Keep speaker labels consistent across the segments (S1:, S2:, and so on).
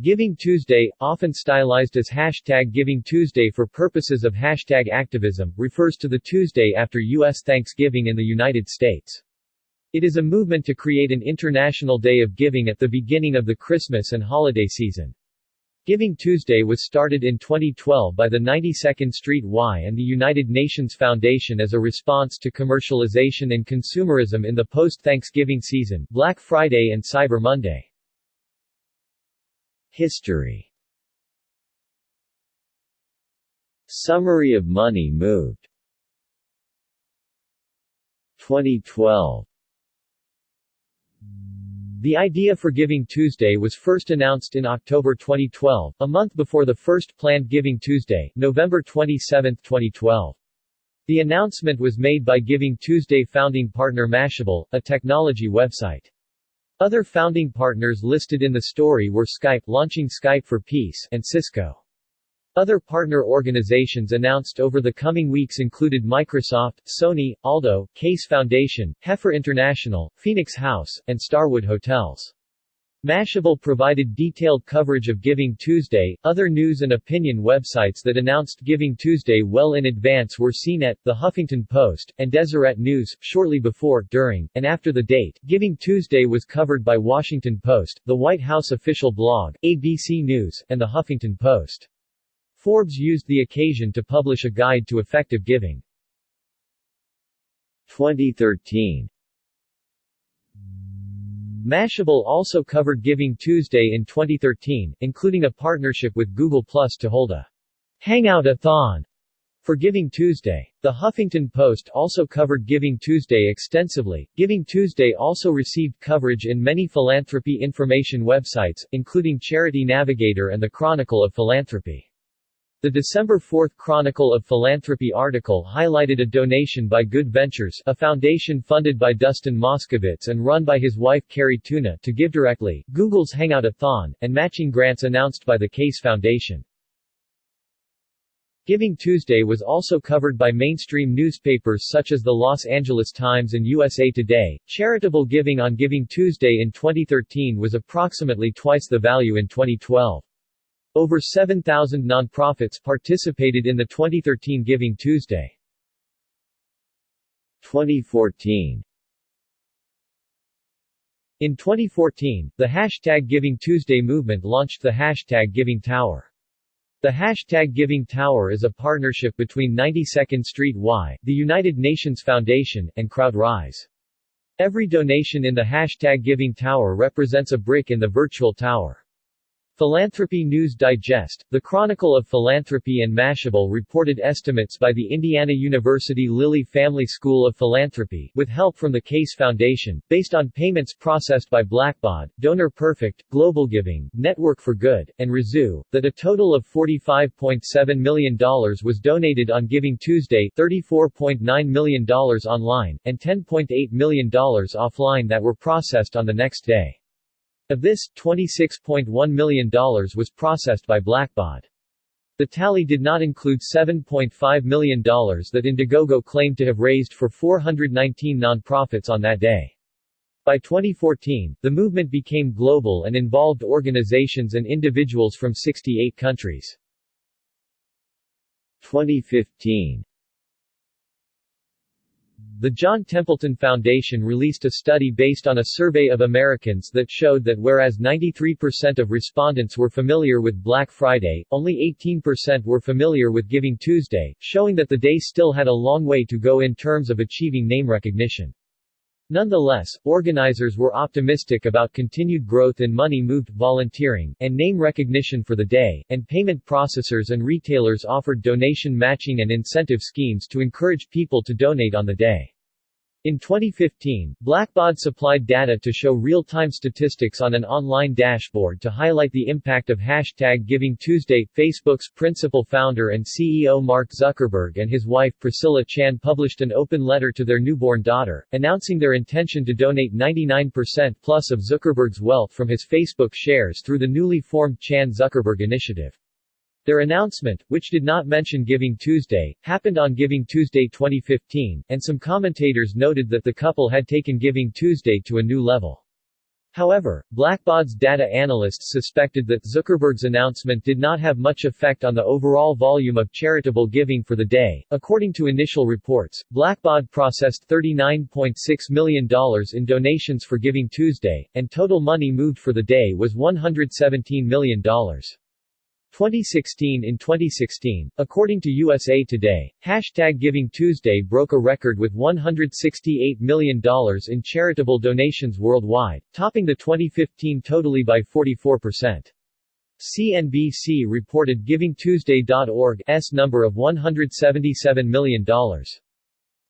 S1: Giving Tuesday, often stylized as #Giving Tuesday for purposes of hashtag activism, refers to the Tuesday after U.S. Thanksgiving in the United States. It is a movement to create an international day of giving at the beginning of the Christmas and holiday season. Giving Tuesday was started in 2012 by the 92nd Street Y and the United Nations Foundation as a response to commercialization and consumerism in the post-Thanksgiving season, Black Friday and Cyber Monday. History. Summary of money moved. 2012. The idea for Giving Tuesday was first announced in October 2012, a month before the first planned Giving Tuesday, November 27, 2012. The announcement was made by Giving Tuesday founding partner Mashable, a technology website. Other founding partners listed in the story were Skype, launching Skype for Peace, and Cisco. Other partner organizations announced over the coming weeks included Microsoft, Sony, Aldo, Case Foundation, Heifer International, Phoenix House, and Starwood Hotels. Mashable provided detailed coverage of Giving Tuesday. Other news and opinion websites that announced Giving Tuesday well in advance were CNET, The Huffington Post, and Deseret News. Shortly before, during, and after the date, Giving Tuesday was covered by Washington Post, the White House official blog, ABC News, and The Huffington Post. Forbes used the occasion to publish a guide to effective giving. 2013. Mashable also covered Giving Tuesday in 2013, including a partnership with Google Plus to hold a Hangout-a-thon for Giving Tuesday. The Huffington Post also covered Giving Tuesday extensively. Giving Tuesday also received coverage in many philanthropy information websites, including Charity Navigator and the Chronicle of Philanthropy. The December 4 Chronicle of Philanthropy article highlighted a donation by Good Ventures, a foundation funded by Dustin Moskovitz and run by his wife Carrie Tuna, to GiveDirectly, Google's Hangout-a-thon, and matching grants announced by the Case Foundation. Giving Tuesday was also covered by mainstream newspapers such as the Los Angeles Times and USA Today. Charitable giving on Giving Tuesday in 2013 was approximately twice the value in 2012. Over 7,000 nonprofits participated in the 2013 Giving Tuesday. 2014. In 2014, the #Giving Tuesday movement launched the #Giving Tower. The #Giving Tower is a partnership between 92nd Street Y, the United Nations Foundation, and CrowdRise. Every donation in the #Giving Tower represents a brick in the virtual tower. Philanthropy News Digest, the Chronicle of Philanthropy and Mashable reported estimates by the Indiana University Lilly Family School of Philanthropy, with help from the Case Foundation, based on payments processed by Blackbaud, Donor Perfect, Global Giving, Network for Good, and Rizoo, that a total of $45.7 million was donated on Giving Tuesday, $34.9 million online, and $10.8 million offline that were processed on the next day. Of this, $26.1 million was processed by Blackbaud. The tally did not include $7.5 million that Indiegogo claimed to have raised for 419 nonprofits on that day. By 2014, the movement became global and involved organizations and individuals from 68 countries. 2015. The John Templeton Foundation released a study based on a survey of Americans that showed that whereas 93% of respondents were familiar with Black Friday, only 18% were familiar with Giving Tuesday, showing that the day still had a long way to go in terms of achieving name recognition. Nonetheless, organizers were optimistic about continued growth in money-moved volunteering, and name recognition for the day, and payment processors and retailers offered donation matching and incentive schemes to encourage people to donate on the day. In 2015, Blackbaud supplied data to show real-time statistics on an online dashboard to highlight the impact of #Giving Tuesday. Facebook's principal founder and CEO Mark Zuckerberg and his wife Priscilla Chan published an open letter to their newborn daughter, announcing their intention to donate 99% plus of Zuckerberg's wealth from his Facebook shares through the newly formed Chan-Zuckerberg Initiative. Their announcement, which did not mention Giving Tuesday, happened on Giving Tuesday 2015, and some commentators noted that the couple had taken Giving Tuesday to a new level. However, Blackbaud's data analysts suspected that Zuckerberg's announcement did not have much effect on the overall volume of charitable giving for the day. According to initial reports, Blackbaud processed $39.6 million in donations for Giving Tuesday, and total money moved for the day was $117 million. 2016. In 2016, according to USA Today, #GivingTuesday broke a record with $168 million in charitable donations worldwide, topping the 2015 totally by 44%. CNBC reported GivingTuesday.org's number of $177 million.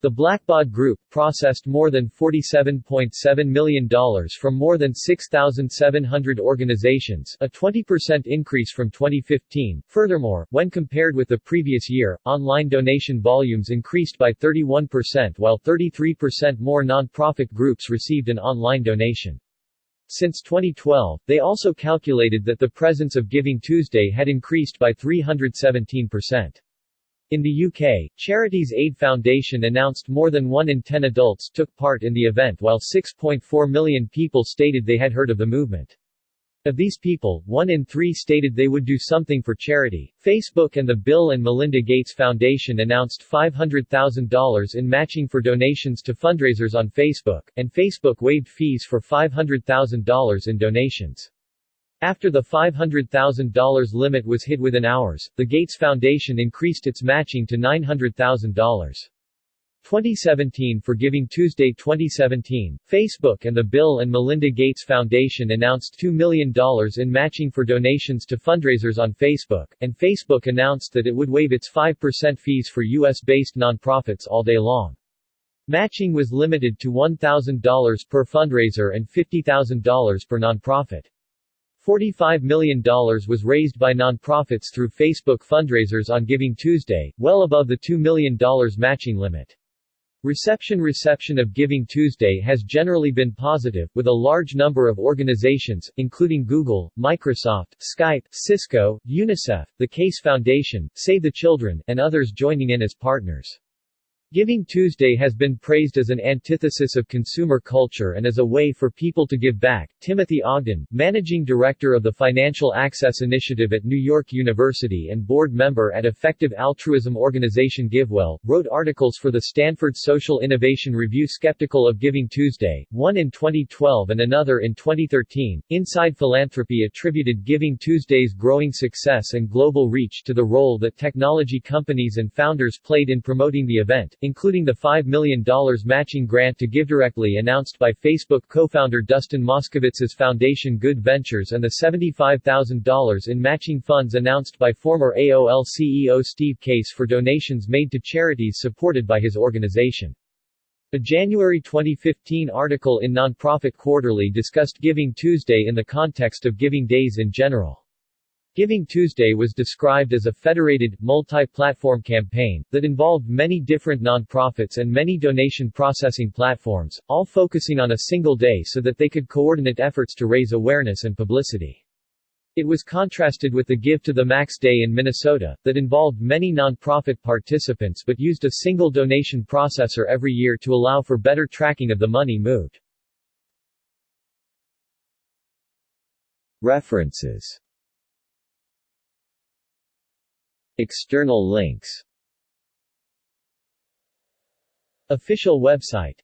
S1: The Blackbaud Group processed more than $47.7 million from more than 6,700 organizations, a 20% increase from 2015. Furthermore, when compared with the previous year, online donation volumes increased by 31% while 33% more non-profit groups received an online donation. Since 2012, they also calculated that the presence of Giving Tuesday had increased by 317%. In the UK, Charities Aid Foundation announced more than 1 in 10 adults took part in the event while 6.4 million people stated they had heard of the movement. Of these people, 1 in 3 stated they would do something for charity. Facebook and the Bill and Melinda Gates Foundation announced $500,000 in matching for donations to fundraisers on Facebook, and Facebook waived fees for $500,000 in donations. After the $500,000 limit was hit within hours, the Gates Foundation increased its matching to $900,000. 2017. For Giving Tuesday 2017, Facebook and the Bill and Melinda Gates Foundation announced $2 million in matching for donations to fundraisers on Facebook, and Facebook announced that it would waive its 5% fees for U.S.-based nonprofits all day long. Matching was limited to $1,000 per fundraiser and $50,000 per nonprofit. $45 million was raised by nonprofits through Facebook fundraisers on Giving Tuesday, well above the $2 million matching limit. Reception of Giving Tuesday has generally been positive, with a large number of organizations, including Google, Microsoft, Skype, Cisco, UNICEF, the Case Foundation, Save the Children, and others joining in as partners. Giving Tuesday has been praised as an antithesis of consumer culture and as a way for people to give back. Timothy Ogden, managing director of the Financial Access Initiative at New York University and board member at effective altruism organization GiveWell, wrote articles for the Stanford Social Innovation Review skeptical of Giving Tuesday, one in 2012 and another in 2013. Inside Philanthropy attributed Giving Tuesday's growing success and global reach to the role that technology companies and founders played in promoting the event, including the $5 million matching grant to GiveDirectly announced by Facebook co-founder Dustin Moscovitz's foundation Good Ventures and the $75,000 in matching funds announced by former AOL CEO Steve Case for donations made to charities supported by his organization. A January 2015 article in Nonprofit Quarterly discussed Giving Tuesday in the context of Giving Days in general. Giving Tuesday was described as a federated, multi-platform campaign that involved many different nonprofits and many donation processing platforms, all focusing on a single day so that they could coordinate efforts to raise awareness and publicity. It was contrasted with the Give to the Max Day in Minnesota, that involved many nonprofit participants but used a single donation processor every year to allow for better tracking of the money moved. References. External links. Official website.